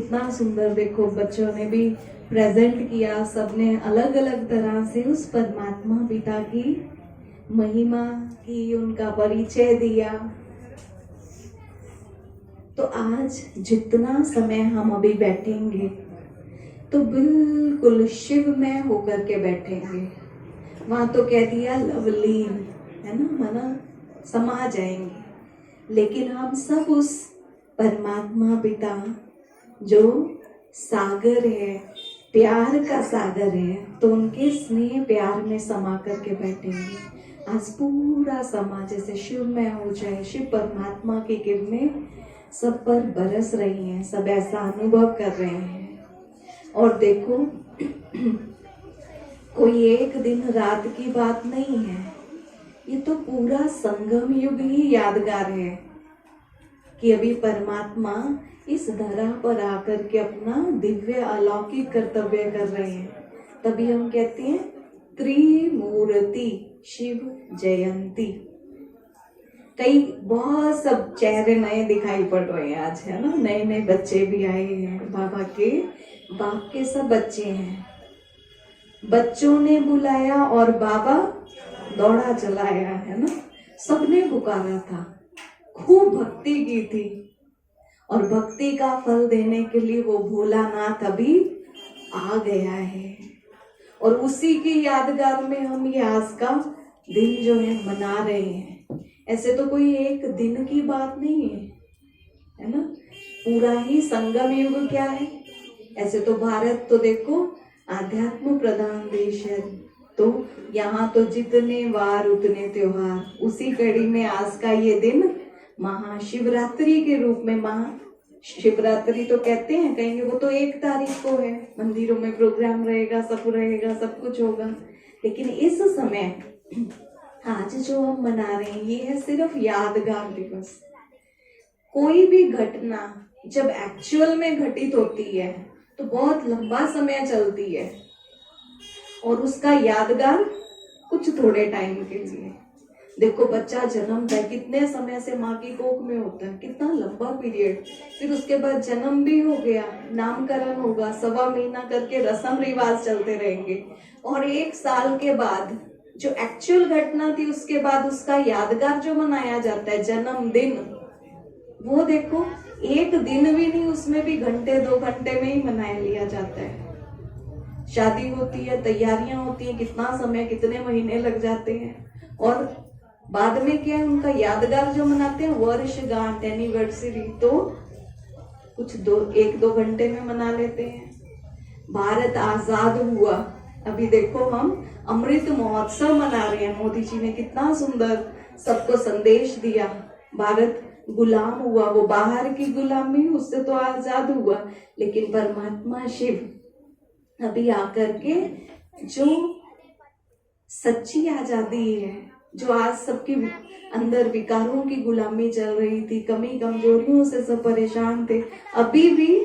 कितना सुंदर, देखो बच्चों ने भी प्रेजेंट किया, सबने अलग अलग तरह से उस परमात्मा पिता की महिमा की, उनका परिचय दिया। तो आज जितना समय हम अभी बैठेंगे तो बिल्कुल शिवमय होकर के बैठेंगे। वहां तो कह दिया लवलीन है ना, मना समा जाएंगे। लेकिन हम सब उस परमात्मा पिता जो सागर है, प्यार का सागर है, तो उनके स्नेह प्यार में समा करके बैठेंगे। आज पूरा समा जैसे शिवमय हो जाए, शिव परमात्मा की किरणें सब पर बरस रही हैं, सब ऐसा अनुभव कर रहे हैं। और देखो कोई एक दिन रात की बात नहीं है, ये तो पूरा संगम युग ही यादगार है कि अभी परमात्मा इस धरा पर आकर के अपना दिव्य अलौकिक कर्तव्य कर रहे हैं। तभी हम कहते हैं त्रिमूर्ति शिव जयंती। कई बहुत सब चेहरे नए दिखाई पड़ रहे हैं आज, है ना, नए नए बच्चे भी आए हैं। बाबा के बाप के सब बच्चे हैं। बच्चों ने बुलाया और बाबा दौड़ा चलाया, है ना। सबने पुकारा था, खूब भक्ति की थी, और भक्ति का फल देने के लिए वो भोलानाथ अभी आ गया है। और उसी की यादगार में हम ये आज का दिन जो है मना रहे हैं। ऐसे तो कोई एक दिन की बात नहीं है ना, पूरा ही संगम युग क्या है। ऐसे तो भारत तो देखो आध्यात्म प्रधान देश है, तो यहाँ तो जितने वार उतने त्योहार। उसी कड़ी में आज का ये दिन महाशिवरात्रि के रूप में, महाशिवरात्रि तो कहते हैं, कहेंगे वो तो 1 तारीख को है, मंदिरों में प्रोग्राम रहेगा, सब कुछ होगा। लेकिन इस समय आज जो हम मना रहे हैं ये है सिर्फ यादगार दिवस। कोई भी घटना जब एक्चुअल में घटित होती है तो बहुत लंबा समय चलती है, और उसका यादगार कुछ थोड़े टाइम के लिए। देखो बच्चा जन्मता है, कितने समय से माँ की कोख में होता है, कितना लंबा पीरियड। फिर उसके बाद जन्म भी हो गया, नामकरण होगा, 1.25 महीना करके रस्म रिवाज चलते रहेंगे, और 1 साल के बाद जो एक्चुअल घटना थी उसके बाद उसका यादगार जो मनाया जाता है जन्मदिन, वो देखो 1 दिन भी नहीं, उसमें भी घंटे 2 घंटे में ही मना लिया जाता है। शादी होती है, तैयारियां होती हैं, कितना समय, कितने महीने लग जाते हैं, और बाद में क्या है, उनका यादगार जो मनाते हैं वर्षगांठ एनिवर्सरी, तो कुछ 1-2 घंटे में मना लेते हैं। भारत आजाद हुआ, अभी देखो हम अमृत महोत्सव मना रहे हैं। मोदी जी ने कितना सुंदर सबको संदेश दिया। भारत गुलाम हुआ, वो बाहर की गुलामी, उससे तो आजाद हुआ, लेकिन परमात्मा शिव अभी आकर के जो सच्ची आजादी है, जो आज सबके अंदर विकारों की गुलामी चल रही थी, कमी कमजोरियों से सब परेशान थे, अभी भी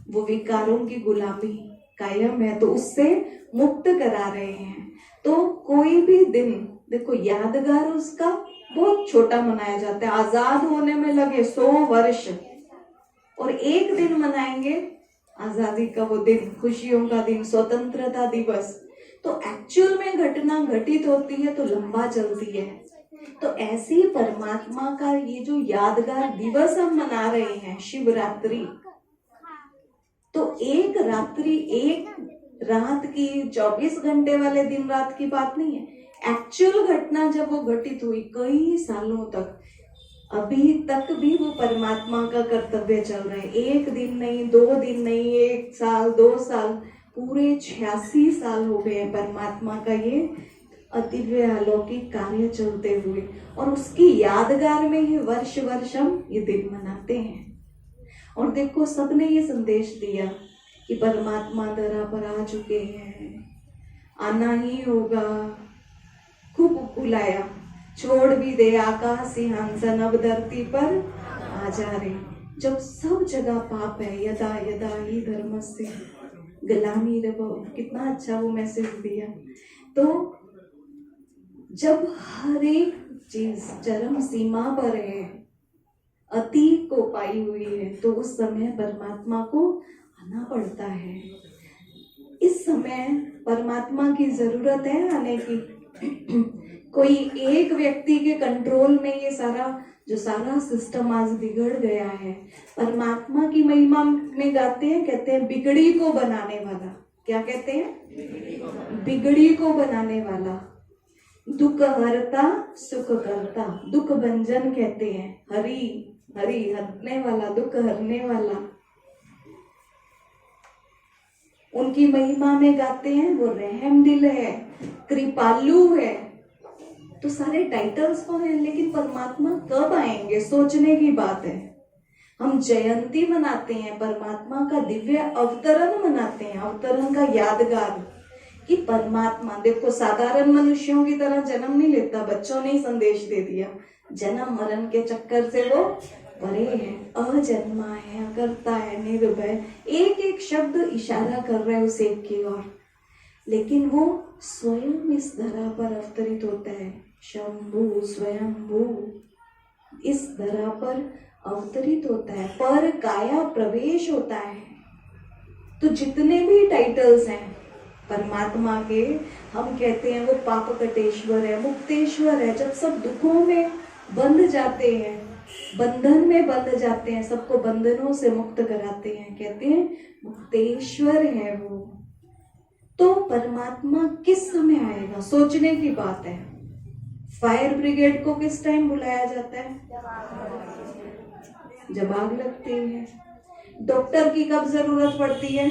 वो विकारों की गुलामी कायम है, तो उससे मुक्त करा रहे हैं। तो कोई भी दिन देखो यादगार उसका बहुत छोटा मनाया जाता है। आजाद होने में लगे 100 वर्ष, और 1 दिन मनाएंगे आजादी का वो दिन, खुशियों का दिन, स्वतंत्रता दिवस। तो एक्चुअल में घटना घटित होती है तो लंबा चलती है। तो ऐसी परमात्मा का ये जो यादगार दिवस हम मना रहे हैं शिवरात्रि, तो 1 रात्रि 1 रात की 24 घंटे वाले दिन रात की बात नहीं है। एक्चुअल घटना जब वो घटित हुई कई सालों तक, अभी तक भी वो परमात्मा का कर्तव्य चल रहा है। 1 दिन नहीं, 2 दिन नहीं, 1 साल 2 साल, पूरे 86 साल हो गए हैं परमात्मा का ये अदिव्य अलौकिक कार्य चलते हुए, और उसकी यादगार में ही वर्ष वर्ष हम ये दिन मनाते हैं। और देखो सबने ये संदेश दिया कि परमात्मा धरा पर आ चुके हैं, आना ही होगा, खूब बुलाया, छोड़ भी दे आकाश सिंहासन, अब धरती पर आ जा रहे। जब सब जगह पाप है, यदा यदा ही धर्मस्य ग्लानिर्भव, कितना अच्छा वो मैसेज दिया। तो जब हर एक चीज चरम सीमा पर है, अति को पाई हुई है, तो उस समय परमात्मा को आना पड़ता है। इस समय परमात्मा की जरूरत है आने की। कोई एक व्यक्ति के कंट्रोल में ये सारा सिस्टम आज बिगड़ गया है। परमात्मा की महिमा में गाते हैं, कहते हैं बिगड़ी को बनाने वाला। क्या कहते हैं? बिगड़ी को बनाने वाला, दुख हरता सुख करता, दुख भंजन कहते हैं। हरि हरि हरने वाला, दुख हरने वाला। उनकी महिमा में गाते हैं वो रहमदिल है, कृपालु है। तो सारे टाइटल्स तो हैं, लेकिन परमात्मा कब आएंगे सोचने की बात है। हम जयंती मनाते हैं, परमात्मा का दिव्य अवतरण मनाते हैं, अवतरण का यादगार कि परमात्मा देखो साधारण मनुष्यों की तरह जन्म नहीं लेता। बच्चों ने ही संदेश दे दिया, जन्म मरण के चक्कर से वो परे है, अजन्मा है, अकर्ता है, निर्भय। एक एक शब्द इशारा कर रहे हैं उस एक की ओर, लेकिन वो स्वयं इस धरा पर अवतरित होता है। शंभु स्वयंभू इस धरा पर अवतरित होता है, पर काया प्रवेश होता है। तो जितने भी टाइटल्स हैं परमात्मा के, हम कहते हैं वो पाप कटेश्वर है, मुक्तेश्वर है। जब सब दुखों में बंध जाते हैं, बंधन में बंध जाते हैं, सबको बंधनों से मुक्त कराते हैं, कहते हैं मुक्तेश्वर है वो। तो परमात्मा किस समय आएगा सोचने की बात है। फायर ब्रिगेड को किस टाइम बुलाया जाता है? जब आग लगती है। डॉक्टर की कब जरूरत पड़ती है?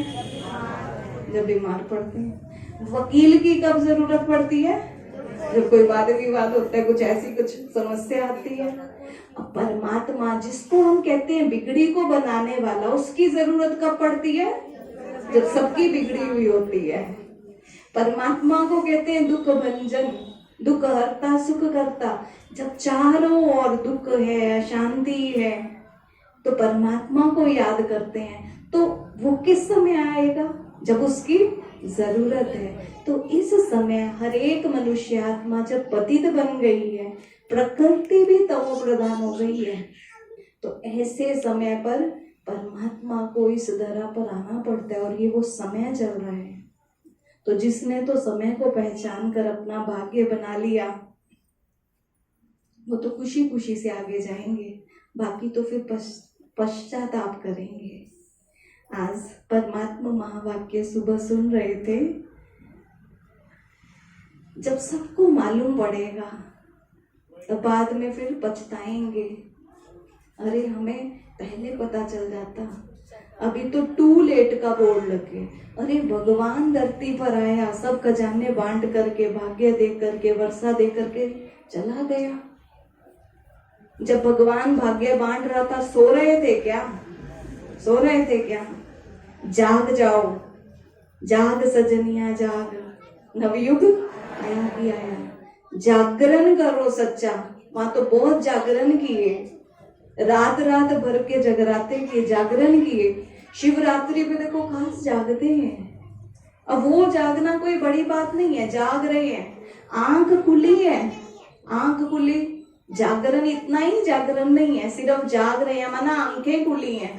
जब बीमार पड़ते हैं। वकील की कब जरूरत पड़ती है? जब कोई वाद विवाद होता है, कुछ ऐसी कुछ समस्या आती है। अब परमात्मा जिसको हम कहते हैं बिगड़ी को बनाने वाला, उसकी जरूरत कब पड़ती है? जब सबकी बिगड़ी हुई होती है। परमात्मा को कहते हैं दुख भंजन, दुख हरता सुख करता। जब चारों ओर दुख है, अशांति है, तो परमात्मा को याद करते हैं। तो वो किस समय आएगा? जब उसकी जरूरत है। तो इस समय हर एक मनुष्य आत्मा जब पतित बन गई है, प्रकृति भी तमो प्रधान हो गई है, तो ऐसे समय पर परमात्मा को इस धरा पर आना पड़ता है। और ये वो समय चल रहा है। तो जिसने तो समय को पहचान कर अपना भाग्य बना लिया, वो तो खुशी खुशी से आगे जाएंगे, बाकी तो फिर पश्चाताप करेंगे। आज परमात्मा महावाक्य सुबह सुन रहे थे। जब सबको मालूम पड़ेगा तो बाद में फिर पछताएंगे, अरे हमें पहले पता चल जाता, अभी तो टू लेट का बोर्ड लगे। अरे भगवान धरती पर आया, सब खजाने बांट करके, भाग्य दे करके, वर्षा दे करके चला गया। जब भगवान भाग्य बांट रहा था, सो रहे थे क्या? सो रहे थे क्या? जाग जाओ, जाग सजनिया जाग, नवयुग आया ही आया। जागरण करो सच्चा। वहां तो बहुत जागरण किए, रात रात भर के जगराते किए, जागरण किए। शिवरात्रि पे देखो खास जागते हैं। अब वो जागना कोई बड़ी बात नहीं है, जाग रहे हैं, आंख खुली है, आंख खुली। जागरण इतना ही जागरण नहीं है, सिर्फ जाग रहे हैं माना आंखें खुली हैं।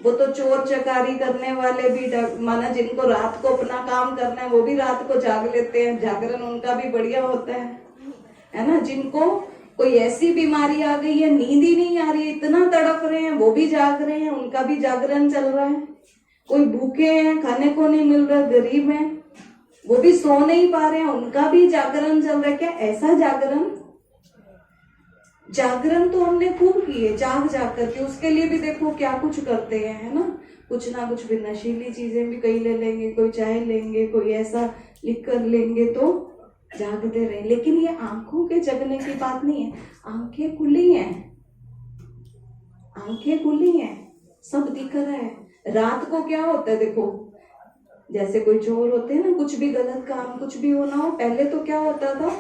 वो तो चोर चकारी करने वाले भी माना जिनको रात को अपना काम करना है, वो भी रात को जाग लेते हैं, जागरण उनका भी बढ़िया होता है ना। जिनको कोई ऐसी बीमारी आ गई है, नींद ही नहीं आ रही है, इतना तड़प रहे हैं, वो भी जाग रहे हैं, उनका भी जागरण चल रहा है। कोई भूखे हैं, खाने को नहीं मिल रहा, गरीब हैं, वो भी सो नहीं पा रहे हैं, उनका भी जागरण चल रहा है। क्या ऐसा जागरण? जागरण तो हमने खूब किए, जाग जाग करके। उसके लिए भी देखो क्या कुछ करते हैं, है ना। कुछ ना कुछ भी नशीली चीजें भी कई ले लेंगे, कोई चाय लेंगे, कोई ऐसा लिख कर लेंगे, तो जागते रहे। लेकिन ये आंखों के जगने की बात नहीं है, आंखें खुली हैं, आंखें खुली हैं, सब दिख रहा है। रात को क्या होता है देखो, जैसे कोई चोर होते हैं ना, कुछ भी गलत काम कुछ भी होना हो, पहले तो क्या होता था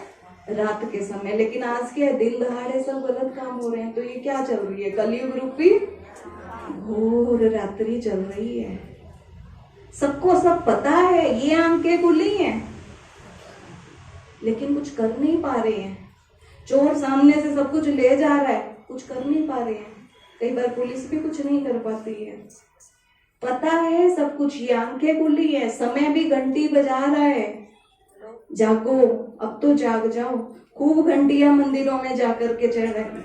रात के समय, लेकिन आज क्या है, दिन दहाड़े सब गलत काम हो रहे हैं। तो ये क्या चल रही है? कलयुग रूपी घोर रात्रि चल रही है। सबको सब पता है, ये आंखें खुली हैं, लेकिन कुछ कर नहीं पा रहे हैं। चोर सामने से सब कुछ ले जा रहा है, कुछ कर नहीं पा रहे हैं। कई बार पुलिस भी कुछ नहीं कर पाती है। पता है सब कुछ, ये आंखें खुली है, समय भी घंटी बजा रहा है, जागो अब तो जाग जाओ। खूब घंटियां मंदिरों में जाकर के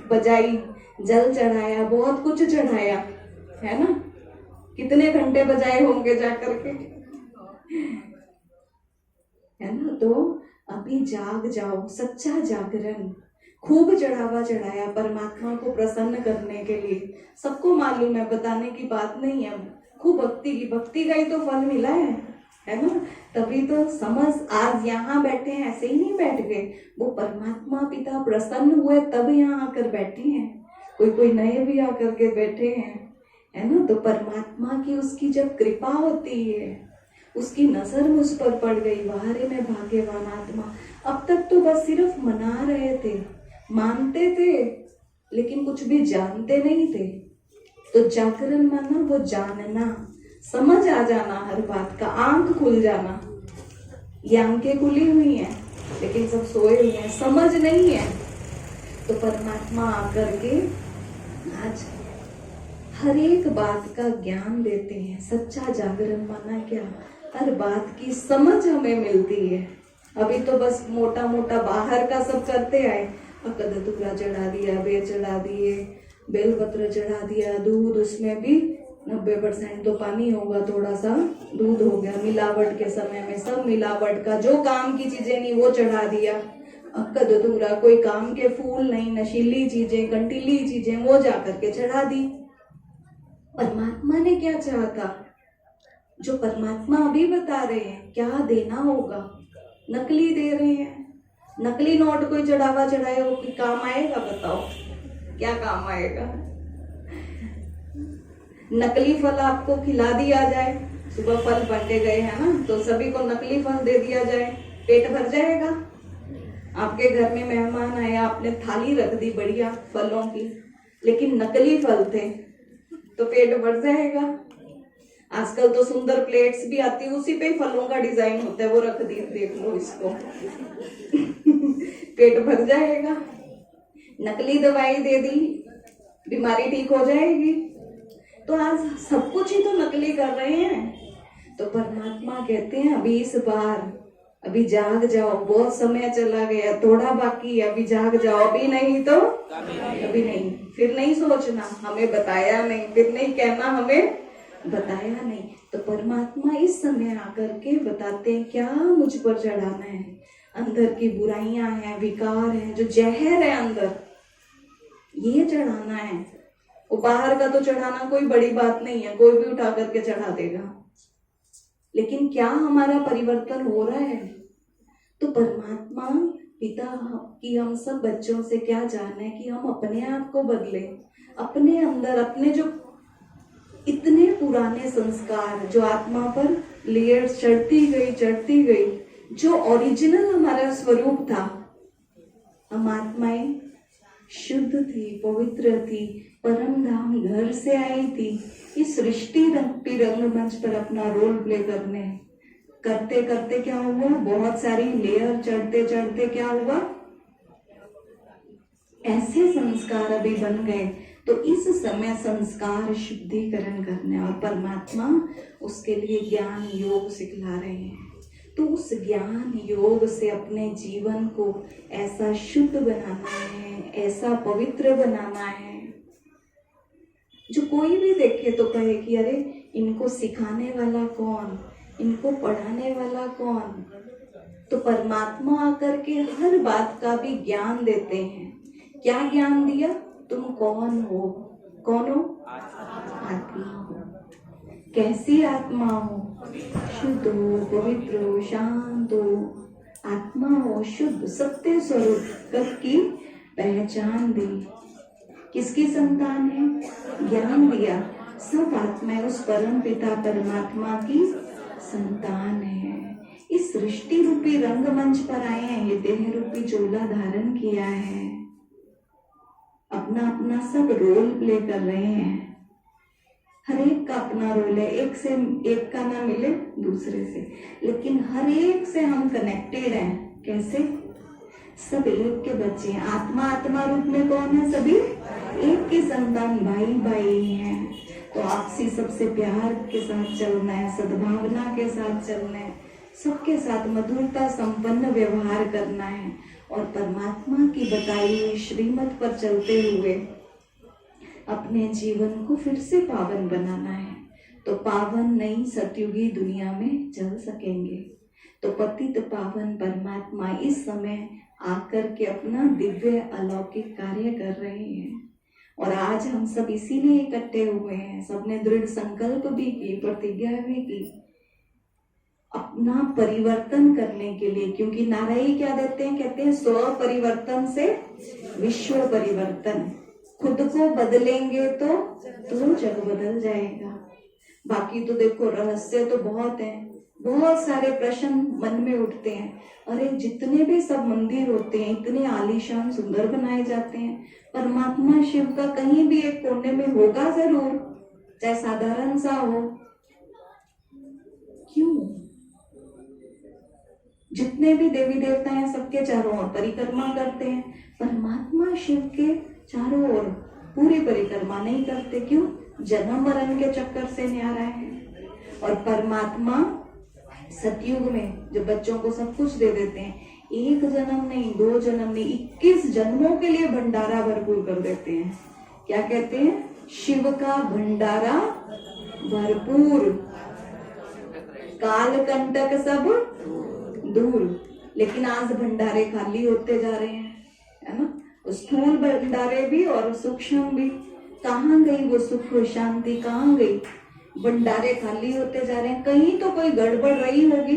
बजाई, जल चढ़ाया, बहुत कुछ चढ़ाया, है ना। कितने घंटे बजाए होंगे जाकर के, है ना। तो अभी जाग जाओ, सच्चा जागरण। खूब चढ़ावा चढ़ाया परमात्मा को प्रसन्न करने के लिए, सबको मालूम है, बताने की बात नहीं है। खूब भक्ति का ही तो फल मिला है ना। तभी तो समझ, आज यहाँ बैठे हैं, ऐसे ही नहीं बैठ गए, वो परमात्मा पिता प्रसन्न हुए तब यहाँ आकर बैठे हैं। कोई नए भी आकर के बैठे हैं, है ना। तो परमात्मा की उसकी जब कृपा होती है, उसकी नजर मुझ पर पड़ गई, वारे में भाग्यवान आत्मा। अब तक तो बस सिर्फ मना रहे थे, मानते थे, लेकिन कुछ भी जानते नहीं थे। तो जागरण माना वो जानना, समझ आ जाना हर बात का, आंख खुल जाना। ये आंखें खुली हुई हैं लेकिन सब सोए हुए हैं, समझ नहीं है। तो परमात्मा आकर के आज हर एक बात का ज्ञान देते हैं। सच्चा जागरण माना क्या, हर बात की समझ हमें मिलती है। अभी तो बस मोटा मोटा बाहर का सब करते आए, धतूरा चढ़ा दिया, बेल चढ़ा दिए, बेलपत्र चढ़ा दिया, दूध, उसमें भी 90% तो पानी होगा, थोड़ा सा दूध हो गया। मिलावट के समय में सब मिलावट का, जो काम की चीजें नहीं वो चढ़ा दिया। धतूरा, कोई काम के फूल नहीं, नशीली चीजें, कंटीली चीजें वो जाकर के चढ़ा दी। परमात्मा ने क्या चाहा था, जो परमात्मा अभी बता रहे हैं क्या देना होगा, नकली दे रहे हैं। नकली नोट कोई चढ़ावा चढ़ाए वो काम आएगा, बताओ क्या काम आएगा। नकली फल आपको खिला दिया जाए, सुबह फल बंटे गए हैं ना, तो सभी को नकली फल दे दिया जाए, पेट भर जाएगा। आपके घर में मेहमान आए, आपने थाली रख दी बढ़िया फलों की, लेकिन नकली फल थे, तो पेट भर जाएगा। आजकल तो सुंदर प्लेट्स भी आती है, उसी पे फलों का डिजाइन होता है, वो रख दी, देख लो इसको पेट भर जाएगा। नकली दवाई दे दी, बीमारी ठीक हो जाएगी। तो आज सब कुछ ही तो नकली कर रहे हैं। तो परमात्मा कहते हैं अभी इस बार, अभी जाग जाओ, बहुत समय चला गया, थोड़ा बाकी है, अभी जाग जाओ। अभी नहीं तो अभी नहीं, फिर नहीं सोचना हमें बताया नहीं, फिर नहीं कहना हमें बताया नहीं। तो परमात्मा इस समय आकर के बताते हैं क्या मुझ पर चढ़ाना है। अंदर की बुराइयां हैं, विकार हैं, जो जहर है अंदर, ये चढ़ाना है। वो बाहर का तो चढ़ाना कोई बड़ी बात नहीं है, कोई भी उठा करके चढ़ा देगा, लेकिन क्या हमारा परिवर्तन हो रहा है। तो परमात्मा पिता की हम सब बच्चों से क्या जाने कि हम अपने आप को बदले, अपने अंदर अपने जो इतने पुराने संस्कार जो आत्मा पर लेयर्स चढ़ती गई, जो ओरिजिनल हमारा स्वरूप था। हम आत्माएं शुद्ध थी, पवित्र थी, परम धाम घर से आई थी, इस सृष्टि रंगमंच पर अपना रोल प्ले करते करते क्या हुआ, बहुत सारी लेयर चढ़ते चढ़ते क्या हुआ, ऐसे संस्कार अभी बन गए। तो इस समय संस्कार शुद्धिकरण करने, और परमात्मा उसके लिए ज्ञान योग सिखला रहे हैं। तो उस ज्ञान योग से अपने जीवन को ऐसा शुद्ध बनाना है, ऐसा पवित्र बनाना है, जो कोई भी देखे तो कहे कि अरे इनको सिखाने वाला कौन, इनको पढ़ाने वाला कौन। तो परमात्मा आकर के हर बात का भी ज्ञान देते हैं। क्या ज्ञान दिया, तुम कौन हो, कौन हो, आत्मा हो। कैसी आत्मा हो, शुद्ध हो, पवित्र हो, शांत हो, आत्मा हो, शुद्ध सत्य स्वरूप की पहचान दी। किसकी संतान है, ज्ञान दिया। सब आत्माएं उस परम पिता परमात्मा की संतान है। इस सृष्टि रूपी रंगमंच पर आए हैं, ये देह रूपी चोला धारण किया है, अपना अपना सब रोल प्ले कर रहे हैं। हर एक का अपना रोल है, एक से एक का ना मिले दूसरे से, लेकिन हर एक से हम कनेक्टेड हैं। कैसे, सब एक के बच्चे हैं। आत्मा आत्मा रूप में कौन है, सभी एक की संतान भाई भाई हैं, तो आपसी सबसे प्यार के साथ चलना है, सद्भावना के साथ चलना है, सबके साथ मधुरता संपन्न व्यवहार करना है और परमात्मा की बताई हुई श्रीमत पर चलते हुए अपने जीवन को फिर से पावन बनाना है। तो पावन नई सतयुगी दुनिया में चल सकेंगे। तो पतित पावन परमात्मा इस समय आकर के अपना दिव्य अलौकिक कार्य कर रहे हैं और आज हम सब इसीलिए इकट्ठे हुए हैं। सबने दृढ़ संकल्प भी की, प्रतिज्ञा भी की अपना परिवर्तन करने के लिए, क्योंकि नारायण क्या देते हैं, कहते हैं स्व परिवर्तन से विश्व परिवर्तन। खुद को बदलेंगे तो जग बदल जाएगा। बाकी तो देखो रहस्य तो बहुत है, बहुत सारे प्रश्न मन में उठते हैं। अरे जितने भी सब मंदिर होते हैं इतने आलीशान सुंदर बनाए जाते हैं, परमात्मा शिव का कहीं भी एक कोने में होगा जरूर, चाहे साधारण सा हो। क्यों? जितने भी देवी देवता हैं सबके चारों ओर परिक्रमा करते हैं, परमात्मा शिव के चारों ओर पूरी परिक्रमा नहीं करते। क्यों? जन्म मरण के चक्कर से न्यारा है। और परमात्मा सतयुग में जब बच्चों को सब कुछ दे देते हैं, एक जन्म नहीं, 2 जन्म नहीं, 21 जन्मों के लिए भंडारा भरपूर कर देते हैं। क्या कहते हैं? शिव का भंडारा भरपूर, काल कंटक सब दूर। लेकिन आज भंडारे खाली होते जा रहे हैं, है ना? स्थूल भंडारे भी और सूक्ष्म भी। कहाँ गई वो सुख शांति, कहाँ गई? भंडारे खाली होते जा रहे हैं। कहीं तो कोई गड़बड़ रही होगी।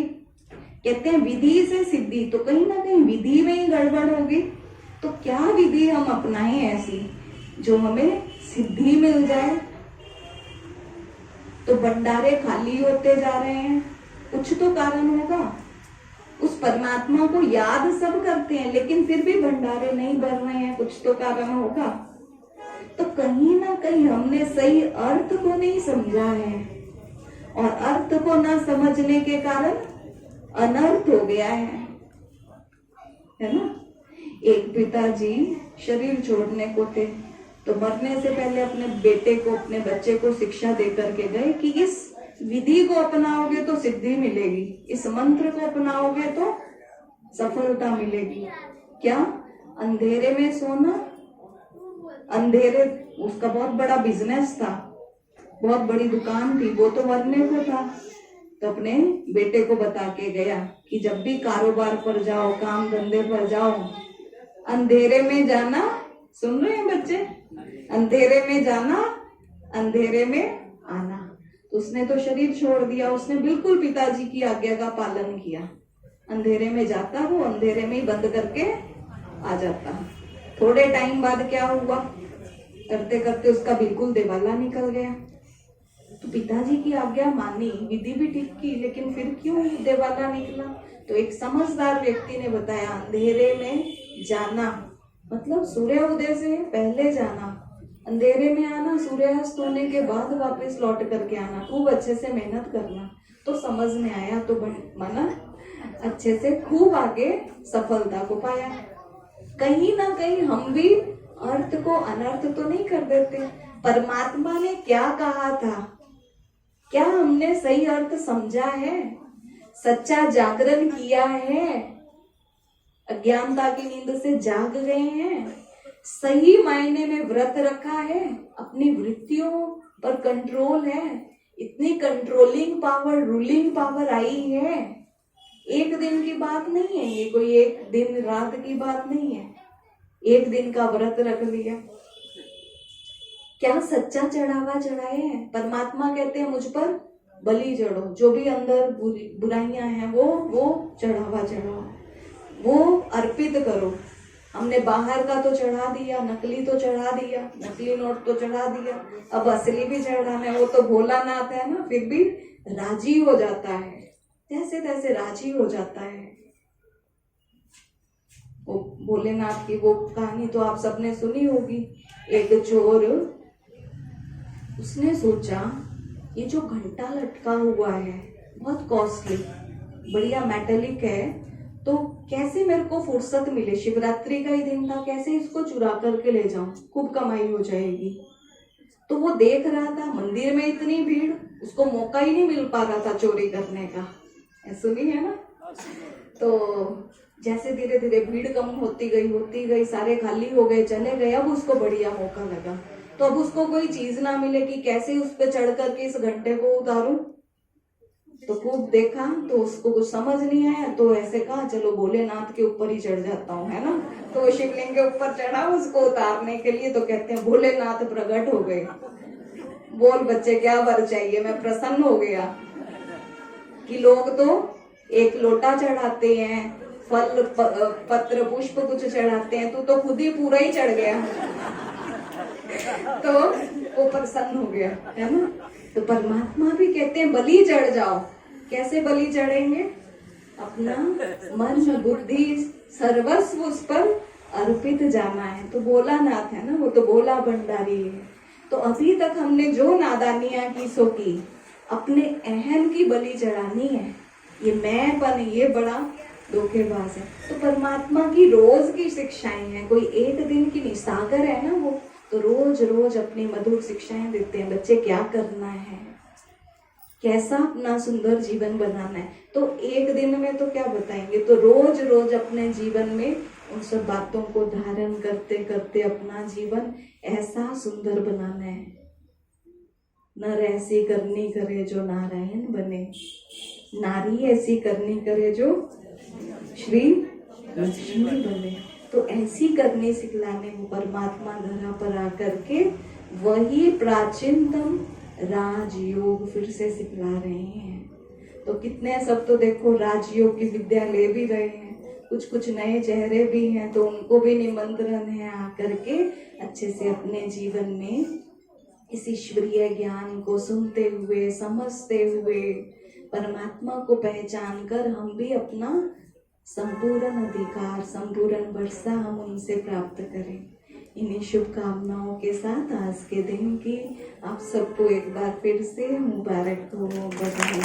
कहते हैं विधि से सिद्धि, तो कहीं ना कहीं विधि में ही गड़बड़ होगी। तो क्या विधि हम अपनाएं ऐसी जो हमें सिद्धि मिल जाए? तो भंडारे खाली होते जा रहे हैं, कुछ तो कारण होगा। उस परमात्मा को याद सब करते हैं लेकिन फिर भी भंडारे नहीं भर रहे हैं, कुछ तो कारण होगा। तो कहीं ना कहीं हमने सही अर्थ को नहीं समझा है और अर्थ को ना समझने के कारण अनर्थ हो गया है ना? एक पिताजी शरीर छोड़ने को थे, तो मरने से पहले अपने बेटे को, अपने बच्चे को शिक्षा दे करके गए कि इस विधि को अपनाओगे तो सिद्धि मिलेगी, इस मंत्र को अपनाओगे तो सफलता मिलेगी। क्या? अंधेरे में सोना, अंधेरे, उसका बहुत बड़ा बिजनेस था, बहुत बड़ी दुकान थी, वो तो मरने को था। तो अपने बेटे को बता के गया कि जब भी कारोबार पर जाओ, काम धंधे पर जाओ, अंधेरे में जाना। सुन रहे हैं बच्चे? अंधेरे में जाना, अंधेरे में आना। तो उसने तो शरीर छोड़ दिया, उसने बिल्कुल पिताजी की आज्ञा का पालन किया। अंधेरे में जाता, वो अंधेरे में ही बंद करके आ जाता। थोड़े टाइम बाद क्या हुआ, करते करते उसका बिल्कुल दिवाला निकल गया। तो पिताजी की आज्ञा मानी, विधि भी ठीक की, लेकिन फिर क्यों दिवाला निकला? तो एक समझदार व्यक्ति ने बताया, अंधेरे में जाना मतलब सूर्य उदय से पहले जाना, अंधेरे में आना, सूर्यास्त होने के बाद वापस लौट करके आना, खूब अच्छे से मेहनत करना। तो समझ में आया, तो माना अच्छे से खूब आगे सफलता को पाया। कहीं ना कहीं हम भी अर्थ को अनर्थ तो नहीं कर देते। परमात्मा ने क्या कहा था, क्या हमने सही अर्थ समझा है? सच्चा जागरण किया है? अज्ञानता की नींद से जाग गए हैं? सही मायने में व्रत रखा है? अपनी वृत्तियों पर कंट्रोल है? इतनी कंट्रोलिंग पावर, रूलिंग पावर आई है। एक दिन की बात नहीं है ये, कोई एक दिन रात की बात नहीं है। एक दिन का व्रत रख लिया, क्या सच्चा चढ़ावा चढ़ाए हैं? परमात्मा कहते हैं मुझ पर बलि चढ़ो, जो भी अंदर बुराइयां हैं वो चढ़ावा चढ़ाओ, वो अर्पित करो। हमने बाहर का तो चढ़ा दिया, नकली तो चढ़ा दिया, नकली नोट तो चढ़ा दिया, अब असली भी चढ़ाना है। वो तो भोलानाथ है ना, फिर भी राजी हो जाता है, जैसे तैसे राजी हो जाता है। वो भोलेनाथ की वो कहानी तो आप सबने सुनी होगी। एक चोर, उसने सोचा ये जो घंटा लटका हुआ है बहुत कॉस्टली, बढ़िया मेटेलिक है, तो कैसे मेरे को फुर्सत मिले, शिवरात्रि का ही दिन था, कैसे इसको चुरा करके ले जाऊं, खूब कमाई हो जाएगी। तो वो देख रहा था मंदिर में इतनी भीड़, उसको मौका ही नहीं मिल पा रहा था चोरी करने का। सुनी है ना। तो जैसे धीरे धीरे भीड़ कम होती गई, सारे खाली हो गए, चले गए। अब उसको बढ़िया मौका लगा। तो अब उसको कोई चीज ना मिले कि कैसे उस पे चढ़ करके इस घंटे को उतारूं। तो खूब देखा तो उसको कुछ समझ नहीं आया, तो ऐसे कहा चलो भोलेनाथ के ऊपर ही चढ़ जाता हूँ, है ना। तो वो शिवलिंग के ऊपर चढ़ा उसको उतारने के लिए। तो कहते हैं भोलेनाथ प्रकट हो गए। बोल बच्चे क्या वर चाहिए। मैं प्रसन्न हो गया कि लोग तो एक लोटा चढ़ाते हैं, फल पत्र पुष्प कुछ चढ़ाते हैं, तू तो खुद ही पूरा ही चढ़ गया। तो वो प्रसन्न हो गया, है ना। तो परमात्मा भी कहते हैं बलि चढ़ जाओ। कैसे बलि चढ़ेंगे? अपना मन बुद्धि सर्वस्व उस पर अर्पित जाना है। तो भोलानाथ है ना, वो तो भोला भंडारी है। तो अभी तक हमने जो नादानियां की सो की, अपने अहम की बलि चढ़ानी है। ये मैंपन, ये बड़ा धोखेबाज है। तो परमात्मा की रोज की शिक्षाएं हैं, कोई एक दिन की नहीं, सागर है ना वो। तो रोज रोज अपनी मधुर शिक्षाएं देते हैं, बच्चे क्या करना है, कैसा अपना सुंदर जीवन बनाना है। तो एक दिन में तो क्या बताएंगे, तो रोज रोज अपने जीवन में उन सब बातों को धारण करते करते अपना जीवन ऐसा सुंदर बनाना है। नर ऐसी करनी करे जो नारायण बने, नारी ऐसी करनी करे जो श्री लक्ष्मी बने। तो ऐसी करनी सिखलाने को परमात्मा धरा पर आकर के वही प्राचीनतम राजयोग फिर से सिखला रहे हैं। तो कितने सब तो देखो राजयोग की विद्या ले भी रहे हैं, कुछ कुछ नए चेहरे भी हैं, तो उनको भी निमंत्रण है आकर के अच्छे से अपने जीवन में इस ईश्वरीय ज्ञान को सुनते हुए, समझते हुए, परमात्मा को पहचान कर हम भी अपना संपूर्ण अधिकार, संपूर्ण वर्षा हम उनसे प्राप्त करें। इन्हीं शुभकामनाओं के साथ आज के दिन की आप सबको एक बार फिर से मुबारक हो, बधाई।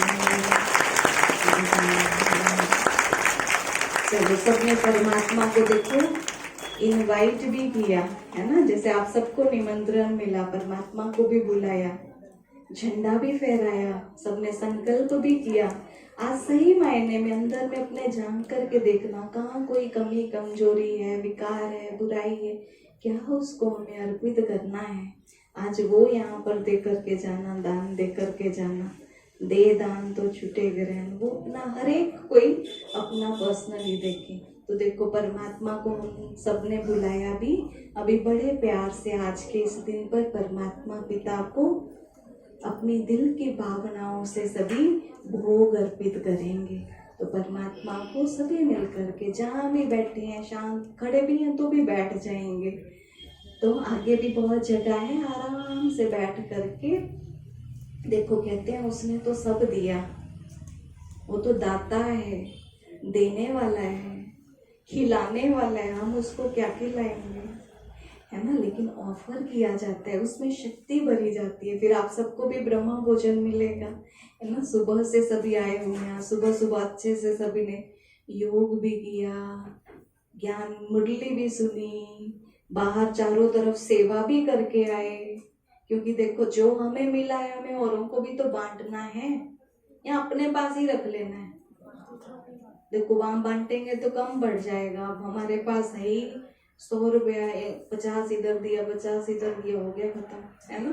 चलो सबने परमात्मा को देखो इनवाइट भी किया, है ना। जैसे आप सबको निमंत्रण मिला, परमात्मा को भी बुलाया, झंडा भी फहराया, सबने संकल्प भी किया। आज सही मायने में अंदर में अपने जान करके देखना, कहाँ कोई कमी कमजोरी है, विकार है, बुराई है, क्या उसको हमें अर्पित करना है। आज वो यहाँ पर दे करके जाना, दान दे करके जाना। दे दान तो छूटे ग्रहण, वो अपना हर एक कोई अपना पर्सनली देखे। तो देखो परमात्मा को हम सबने बुलाया भी, अभी बड़े प्यार से आज के इस दिन पर परमात्मा पिता को अपनी दिल की भावनाओं से सभी भोग अर्पित करेंगे। तो परमात्मा को सभी मिल करके जहाँ भी बैठे हैं, शांत खड़े भी हैं तो भी बैठ जाएंगे। तो आगे भी बहुत जगह है, आराम से बैठ करके देखो। कहते हैं उसने तो सब दिया, वो तो दाता है, देने वाला है, खिलाने वाला है, हम उसको क्या खिलाएंगे, है ना। लेकिन ऑफर किया जाता है, उसमें शक्ति भरी जाती है। फिर आप सबको भी ब्रह्मा भोजन मिलेगा, है ना। सुबह से सभी आए हुए हैं, सुबह सुबह अच्छे से सभी ने योग भी किया, ज्ञान मुरली भी सुनी, बाहर चारों तरफ सेवा भी करके आए। क्योंकि देखो जो हमें मिला है हमें औरों को भी तो बांटना है, या अपने पास ही रख लेना है। देखो वहां बांटेंगे तो कम बढ़ जाएगा। अब हमारे पास है ही 100 रुपया, 50 इधर दिया, 50 इधर दिया, हो गया खत्म, है ना।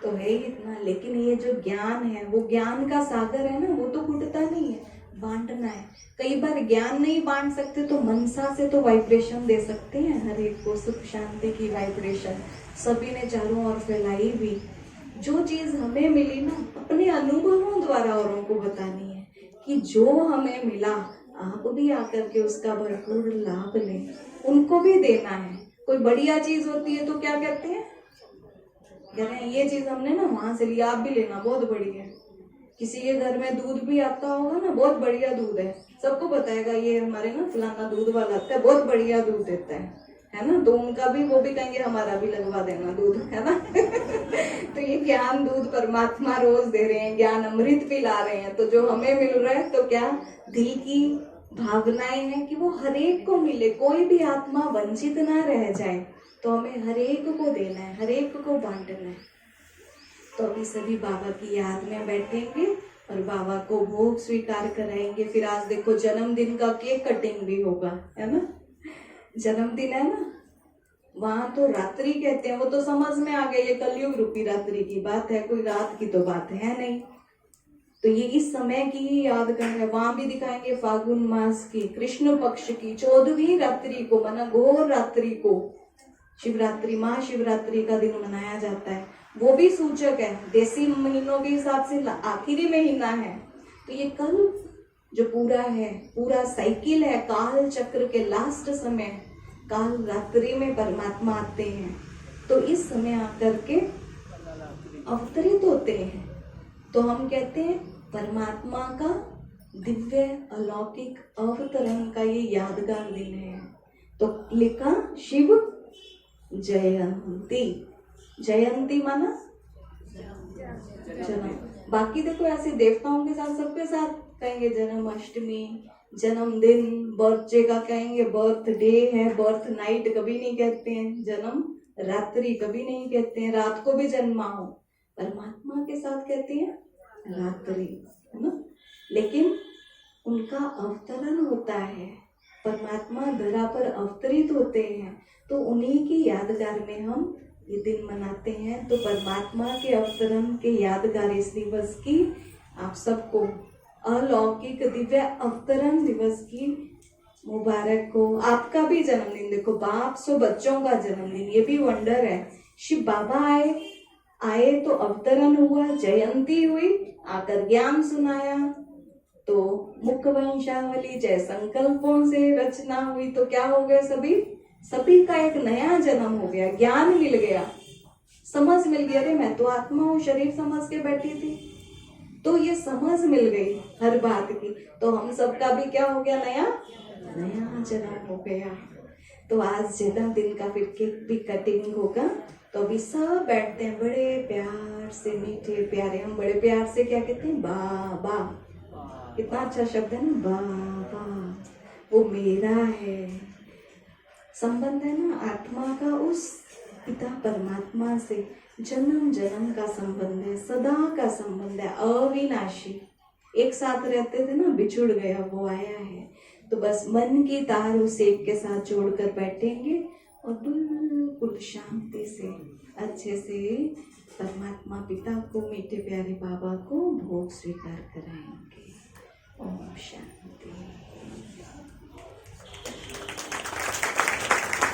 तो है ही इतना। लेकिन ये जो ज्ञान है, वो ज्ञान का सागर है ना, वो तो घुटता नहीं है, बांटना है। कई बार ज्ञान नहीं बांट सकते तो मनसा से तो वाइब्रेशन दे सकते हैं, हर एक को सुख शांति की वाइब्रेशन सभी ने चारों ओर फैलाई भी। जो चीज हमें मिली ना, अपने अनुभवों द्वारा औरों को बतानी है कि जो हमें मिला आप भी आकर के उसका भरपूर लाभ लें, उनको भी देना है। कोई बढ़िया चीज होती है तो क्या कहते हैं, कह रहे हैं ये चीज हमने ना वहां से लिया, आप भी लेना, बहुत बढ़िया है। किसी के घर में दूध भी आता होगा ना, बहुत बढ़िया दूध है, सबको बताएगा ये हमारे ना फलाना दूध वाला आता है, बहुत बढ़िया दूध देता है ना। तो उनका भी, वो भी कहेंगे हमारा भी लगवा देना दूध, है ना। तो ये ज्ञान दूध परमात्मा रोज दे रहे हैं, ज्ञान अमृत पिला रहे हैं। तो जो हमें मिल रहा है तो क्या दिल की भावनाएं हैं कि वो हर एक को मिले, कोई भी आत्मा वंचित ना रह जाए। तो हमें हर एक को देना है, हर एक को बांटना है। तो अभी सभी बाबा की याद में बैठेंगे और बाबा को भोग स्वीकार कराएंगे। फिर आज देखो जन्मदिन का केक कटिंग भी होगा, है ना। जन्मदिन है ना, वहां तो रात्रि कहते हैं, वो तो समझ में आ गया ये कलयुग रूपी रात्रि की बात है, कोई रात की तो बात है नहीं। तो ये इस समय की ही यादगार है। वहां भी दिखाएंगे फागुन मास की कृष्ण पक्ष की 14वीं रात्रि को, माना घोर रात्रि को शिवरात्रि, महाशिवरात्रि का दिन मनाया जाता है। वो भी सूचक है, देसी महीनों के हिसाब से आखिरी महीना है। तो ये कल जो पूरा है, पूरा साइकिल है काल चक्र के लास्ट समय, काल रात्रि में परमात्मा आते हैं। तो इस समय आकर के अवतरित होते हैं। तो हम कहते हैं परमात्मा का दिव्य अलौकिक अवतरण का ये यादगार दिन है। तो लिखा शिव जयंती, जयंती माना जन्म। बाकी देखो ऐसे देवताओं के साथ सबके साथ कहेंगे जन्माष्टमी, जन्मदिन, बर्थडे का कहेंगे बर्थडे है, बर्थ नाइट कभी नहीं कहते हैं, जन्म रात्रि कभी नहीं कहते हैं, रात को भी जन्मा हो। परमात्मा के साथ कहते हैं रात्रि, है ना। लेकिन उनका अवतरण होता है, परमात्मा धरा पर अवतरित होते हैं, तो उन्हीं की यादगार में हम ये दिन मनाते हैं। तो परमात्मा के अवतरण के यादगार इस दिवस की आप सबको अलौकिक दिव्य अवतरण दिवस की मुबारक हो। आपका भी जन्मदिन देखो, बाप सो बच्चों का जन्मदिन, ये भी वंडर है। शिव बाबा आए तो अवतरण हुआ, जयंती हुई, आकर ज्ञान सुनाया, तो मुख वंशावली जय संकल्पों से रचना हुई। तो क्या हो गया, सभी का एक नया जन्म हो गया, ज्ञान मिल गया, समझ मिल गया। अरे मैं तो आत्मा हूँ, शरीर समझ के बैठी थी, तो ये समझ मिल गई हर बात की। तो हम सबका भी क्या हो गया, नया जन्म हो गया। तो आज जन्मदिन का फिर केक भी कटिंग होगा। तो अभी सब बैठते हैं बड़े प्यार से, मीठे प्यारे, हम बड़े प्यार से क्या कहते हैं, बाबा। कितना अच्छा शब्द है ना, बाबा, वो मेरा है। संबंध है ना आत्मा का उस पिता परमात्मा से, जन्म जन्म का संबंध है, सदा का संबंध है, अविनाशी। एक साथ रहते थे ना, बिछुड़ गया, वो आया है। तो बस मन की तार उस एक के साथ जोड़कर बैठेंगे और बिल्कुल शांति से अच्छे से परमात्मा पिता को, मीठे प्यारे बाबा को भोग स्वीकार कराएंगे। ओम शांति।